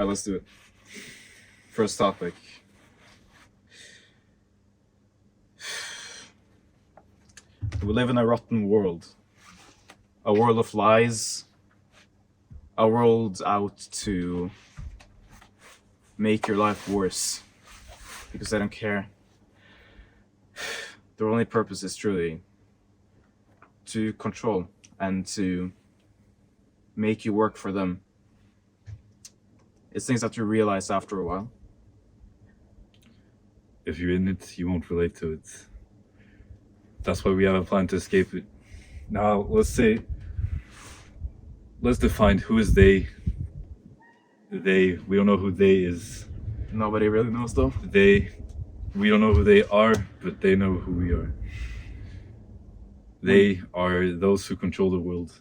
Alright, let's do it. First topic. We live in a rotten world. A world of lies. A world out to make your life worse. Because they don't care. Their only purpose is truly to control and to make you work for them. It's things that you realize after a while. If you're in it, you won't relate to it. That's why we have a plan to escape it. Now, let's define who is they. They, we don't know who they is. Nobody really knows though. We don't know who they are, but they know who we are. They are those who control the world.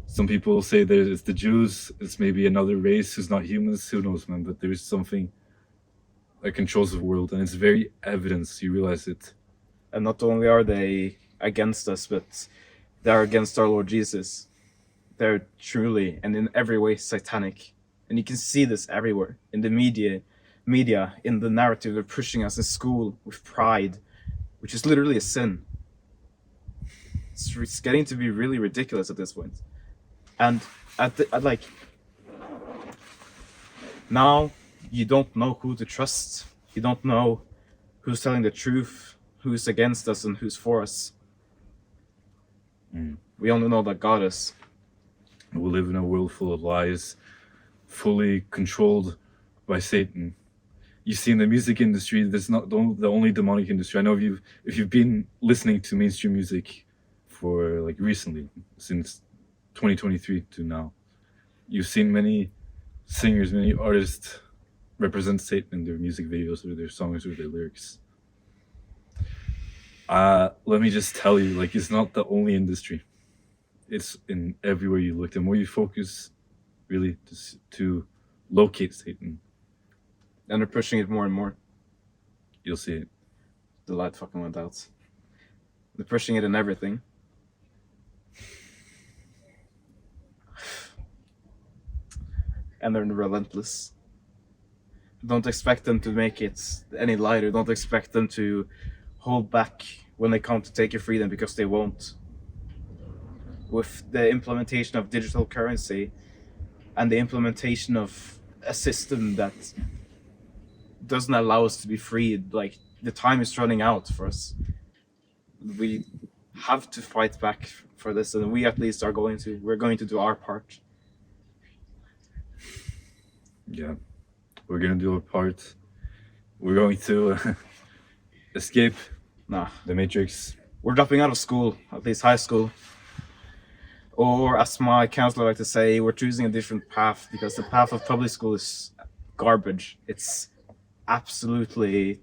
Some people say that it's the Jews, it's maybe another race who's not humans, who knows, man, but there is something that controls the world, and it's very evident, you realize it. And not only are they against us, but they're against our Lord Jesus. They're truly and in every way satanic. And you can see this everywhere. In the media, in the narrative, they're pushing us in school with pride, which is literally a sin. It's getting to be really ridiculous at this point. And now you don't know who to trust. You don't know who's telling the truth, who's against us and who's for us. We only know that God is. We live in a world full of lies, fully controlled by Satan. You see in the music industry, that's not the only demonic industry. I know if you've been listening to mainstream music for like recently, since 2023 to now, you've seen many singers, many artists represent Satan in their music videos or their songs or their lyrics. Let me just tell you, like, it's not the only industry. It's in everywhere you look. The more you focus, really, to locate Satan, and they're pushing it more and more. You'll see it. The light fucking went out. They're pushing it in everything. And they're relentless. Don't expect them to make it any lighter. Don't expect them to hold back when they come to take your freedom, because they won't. With the implementation of digital currency and the implementation of a system that doesn't allow us to be freed, like, the time is running out for us. We have to fight back for this, and we at least we're going to do our part. Yeah, we're gonna do our part. We're going to escape the Matrix. We're dropping out of school, at least high school. Or, as my counselor liked to say, we're choosing a different path, because the path of public school is garbage. It's absolutely,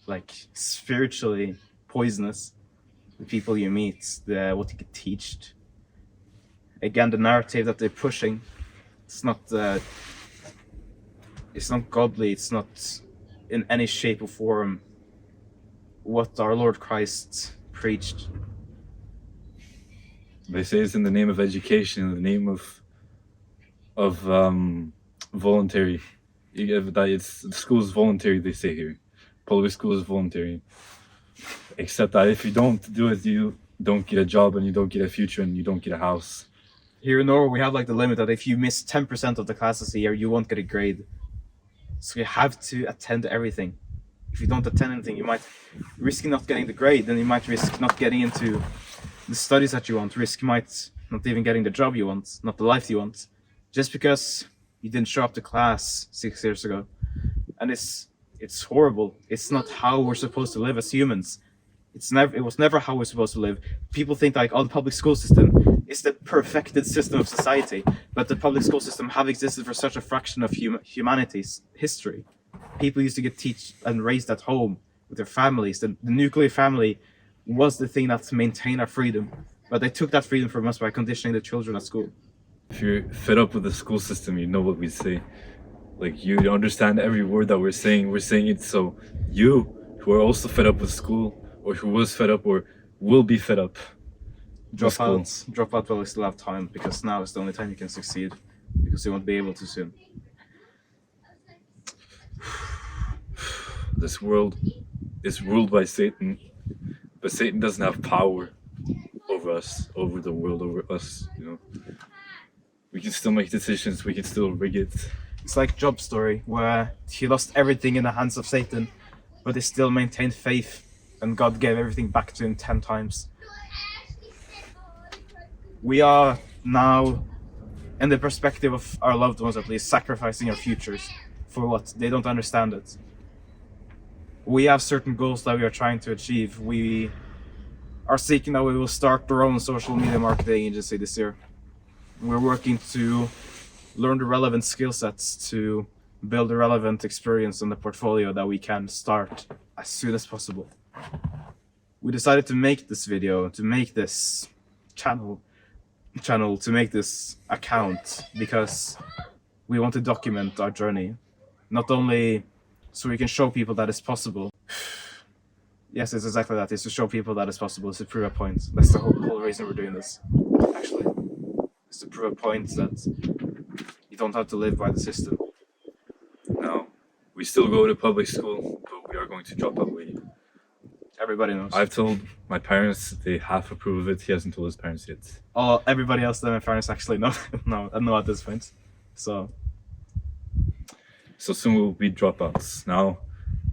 like, spiritually poisonous. The people you meet, what you get taught. Again, the narrative that they're pushing, it's not godly. It's not in any shape or form what our Lord Christ preached. They say it's in the name of education, in the name of voluntary. The school is voluntary, they say here. Public school is voluntary. Except that if you don't do it, you don't get a job, and you don't get a future, and you don't get a house. Here in Norway, we have like the limit that if you miss 10% of the classes a year, you won't get a grade. So you have to attend everything. If you don't attend anything, you might risk not getting the grade, then you might risk not getting into the studies that you want, might not even getting the job you want, not the life you want, just because you didn't show up to class 6 years ago. And it's horrible. It's not how we're supposed to live as humans. It was never how we're supposed to live. People think like, the public school system is the perfected system of society, but the public school system have existed for such a fraction of humanity's history. People used to get taught and raised at home with their families. The nuclear family was the thing that maintained our freedom, but they took that freedom from us by conditioning the children at school. If you're fed up with the school system, you know what we say. Like, you understand every word that we're saying it so you, who are also fed up with school, or who was fed up or will be fed up, drop out while you still have time, because now is the only time you can succeed, because you won't be able to soon. This world is ruled by Satan, but Satan doesn't have power over us, over the world, over us, you know. We can still make decisions, we can still rig it. It's like Job's story, where he lost everything in the hands of Satan, but he still maintained faith, and God gave everything back to him 10 times. We are now, in the perspective of our loved ones at least, sacrificing our futures for what? They don't understand it. We have certain goals that we are trying to achieve. We are seeking that we will start our own social media marketing agency this year. We're working to learn the relevant skill sets to build a relevant experience in the portfolio that we can start as soon as possible. We decided to make this video, to make this channel, to make this account, because we want to document our journey. Not only so we can show people that it's possible. Yes, it's exactly that. It's to show people that it's possible. It's to prove a point. That's the whole reason we're doing this, actually. It's to prove a point that you don't have to live by the system. No, we still go to public school, but we are going to drop out with you. Everybody knows. I've told my parents, they half approve of it. He hasn't told his parents yet. Oh, everybody else than my parents actually know. No, I know at this point. So soon we'll be dropouts. Now,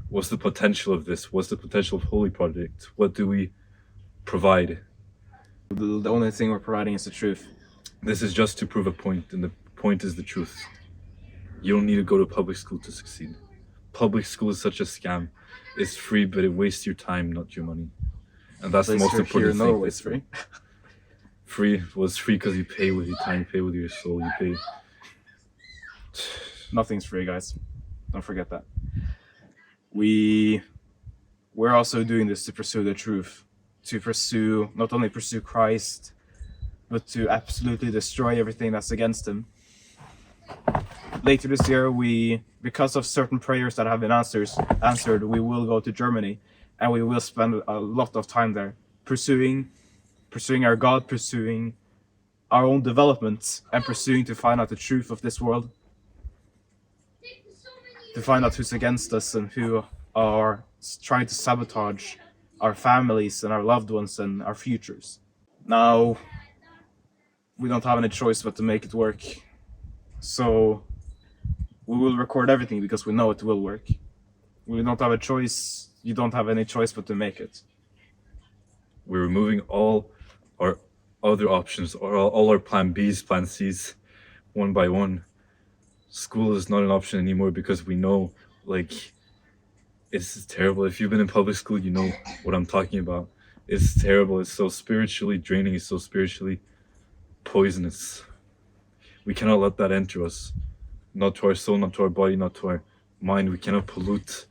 what's the potential of this? What's the potential of HolyProject? What do we provide? the only thing we're providing is the truth. This is just to prove a point, and the point is the truth. You don't need to go to public school to succeed. Public school is such a scam. It's free, but it wastes your time, not your money. And that's the most important thing. Norway, it's free. Free was free because you pay with your time, you pay with your soul, you pay. Nothing's free, guys. Don't forget that. We're also doing this to pursue the truth, to not only pursue Christ, but to absolutely destroy everything that's against him. Later this year, because of certain prayers that have been answered, we will go to Germany, and we will spend a lot of time there, pursuing our God, pursuing our own development, and pursuing to find out the truth of this world, to find out who's against us and who are trying to sabotage our families and our loved ones and our futures. Now, we don't have any choice but to make it work. So we will record everything because we know it will work. We don't have a choice. You don't have any choice but to make it. We're removing all our other options, or all our plan Bs, plan Cs, one by one. School is not an option anymore because we know, like, it's terrible. If you've been in public school, you know what I'm talking about. It's terrible. It's so spiritually draining. It's so spiritually poisonous. We cannot let that enter us. Not to our soul, not to our body, not to our mind. We cannot pollute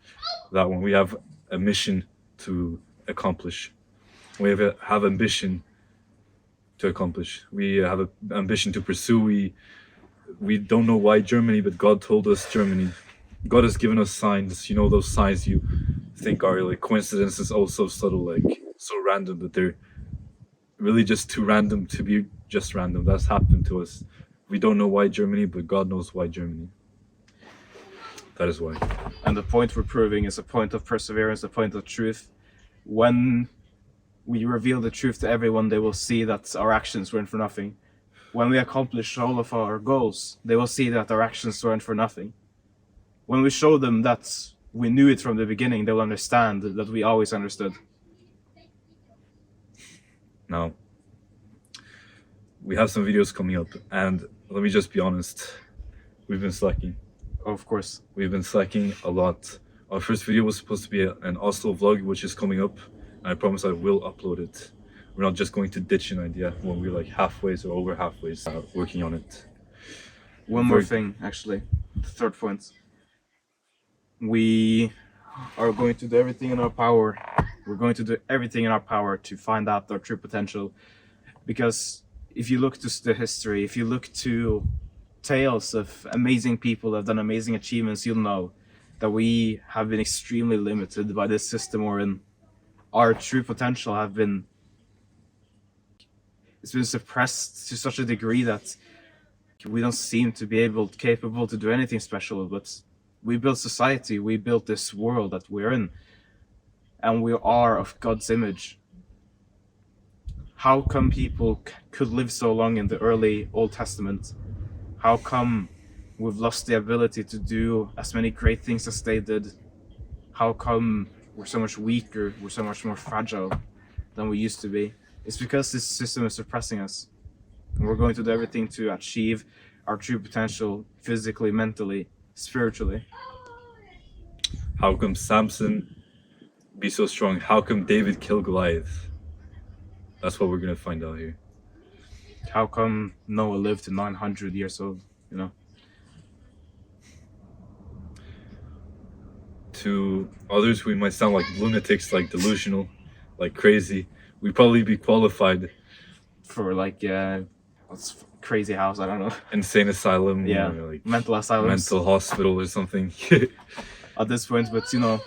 that one. We have a mission to accomplish. We have ambition to accomplish. We have an ambition to pursue. We don't know why Germany, but God told us Germany. God has given us signs. You know, those signs you think are like coincidences, oh so subtle, like so random, that they're really just too random to be just random. That's happened to us. We don't know why Germany, but God knows why Germany. That is why. And the point we're proving is a point of perseverance, a point of truth. When we reveal the truth to everyone, they will see that our actions weren't for nothing. When we accomplish all of our goals, they will see that our actions weren't for nothing. When we show them that we knew it from the beginning, they will understand that we always understood. Now, we have some videos coming up, and let me just be honest, we've been slacking. Oh, of course. We've been slacking a lot. Our first video was supposed to be an Oslo vlog, which is coming up, and I promise I will upload it. We're not just going to ditch an idea when we're like halfway or over halfway working on it. One more thing, actually. The third point. We are going to do everything in our power. We're going to do everything in our power to find out our true potential. Because if you look to the history, if you look to tales of amazing people that have done amazing achievements, you'll know that we have been extremely limited by this system we're in. Our true potential it's been suppressed to such a degree that we don't seem to be capable to do anything special, but We built society. We built this world that we're in. And we are of God's image. How come people could live so long in the early Old Testament? How come we've lost the ability to do as many great things as they did? How come we're so much weaker, we're so much more fragile than we used to be? It's because this system is suppressing us. And we're going to do everything to achieve our true potential physically, mentally, spiritually. How come Samson be so strong? How come David kill Goliath? That's what we're gonna find out here. How come Noah lived to 900 years old, you know? To others, we might sound like lunatics, like delusional, like crazy. We'd probably be qualified. For like, what's crazy house, I don't know. Insane asylum, Yeah, or like mental asylums. mental hospital or something. At this point, but you know.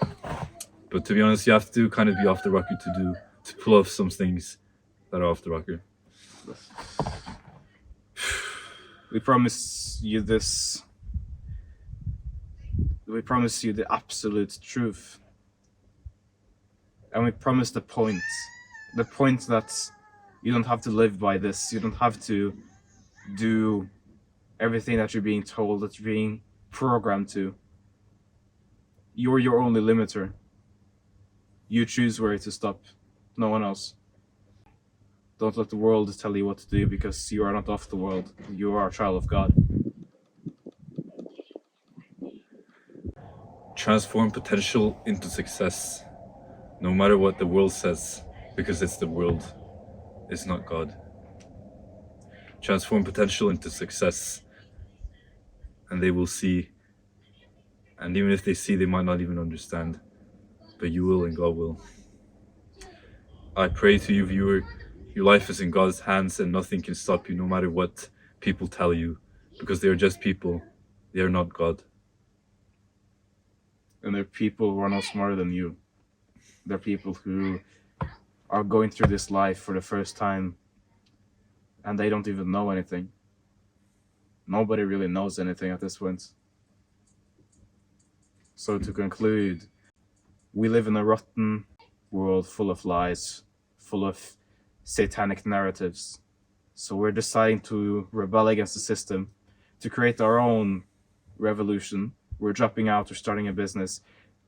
But to be honest, you have to kind of be off the rocker to pull off some things that are off the rocker. We promise you this. We promise you the absolute truth. And we promise the point. The point that you don't have to live by this. You don't have to do everything that you're being told, that you're being programmed to. You're your only limiter. You choose where to stop. No one else. Don't let the world tell you what to do, because you are not of the world. You are a child of God. Transform potential into success, no matter what the world says, because it's the world, it's not God. Transform potential into success, and they will see. And even if they see, they might not even understand, but you will and God will. I pray to you, viewer, your life is in God's hands and nothing can stop you, no matter what people tell you, because they are just people. They are not God. And they're people who are not smarter than you. They're people who are going through this life for the first time, and they don't even know anything. Nobody really knows anything at this point. So to conclude, we live in a rotten world full of lies, full of satanic narratives. So we're deciding to rebel against the system, to create our own revolution. We're dropping out, we're starting a business,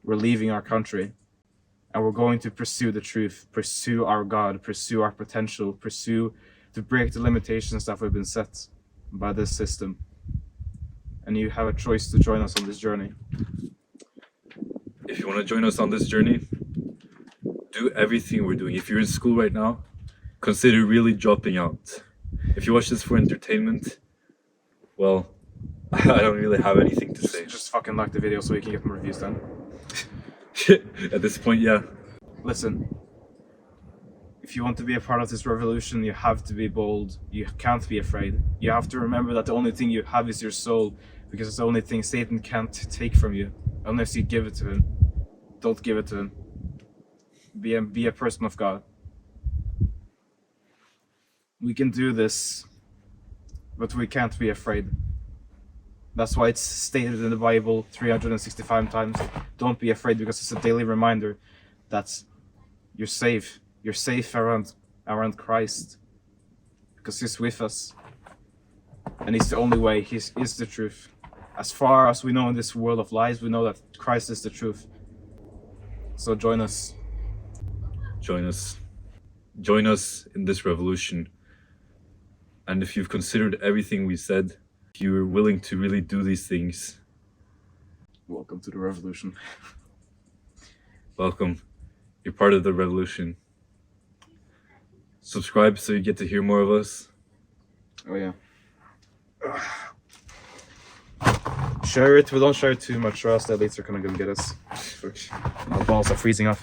we're leaving our country, and we're going to pursue the truth, pursue our God, pursue our potential, pursue to break the limitations that have been set by this system. And you have a choice to join us on this journey. If you want to join us on this journey, do everything we're doing. If you're in school right now, consider really dropping out. If you watch this for entertainment, well, I don't really have anything to say. Just fucking like the video so we can get more views then. At this point, yeah. Listen, if you want to be a part of this revolution, you have to be bold. You can't be afraid. You have to remember that the only thing you have is your soul, because it's the only thing Satan can't take from you unless you give it to him. Don't give it to him. Be a person of God. We can do this, but we can't be afraid. That's why it's stated in the Bible 365 times. Don't be afraid, because it's a daily reminder that you're safe. You're safe around Christ, because He's with us, and He's the only way. He is the truth. As far as we know in this world of lies, we know that Christ is the truth. So join us. Join us. Join us in this revolution. And if you've considered everything we said, if you're willing to really do these things, welcome to the revolution. Welcome. You're part of the revolution. Subscribe so you get to hear more of us. Oh yeah. Share it, but don't share it too much, or else the elites are gonna get us. Our balls are freezing off.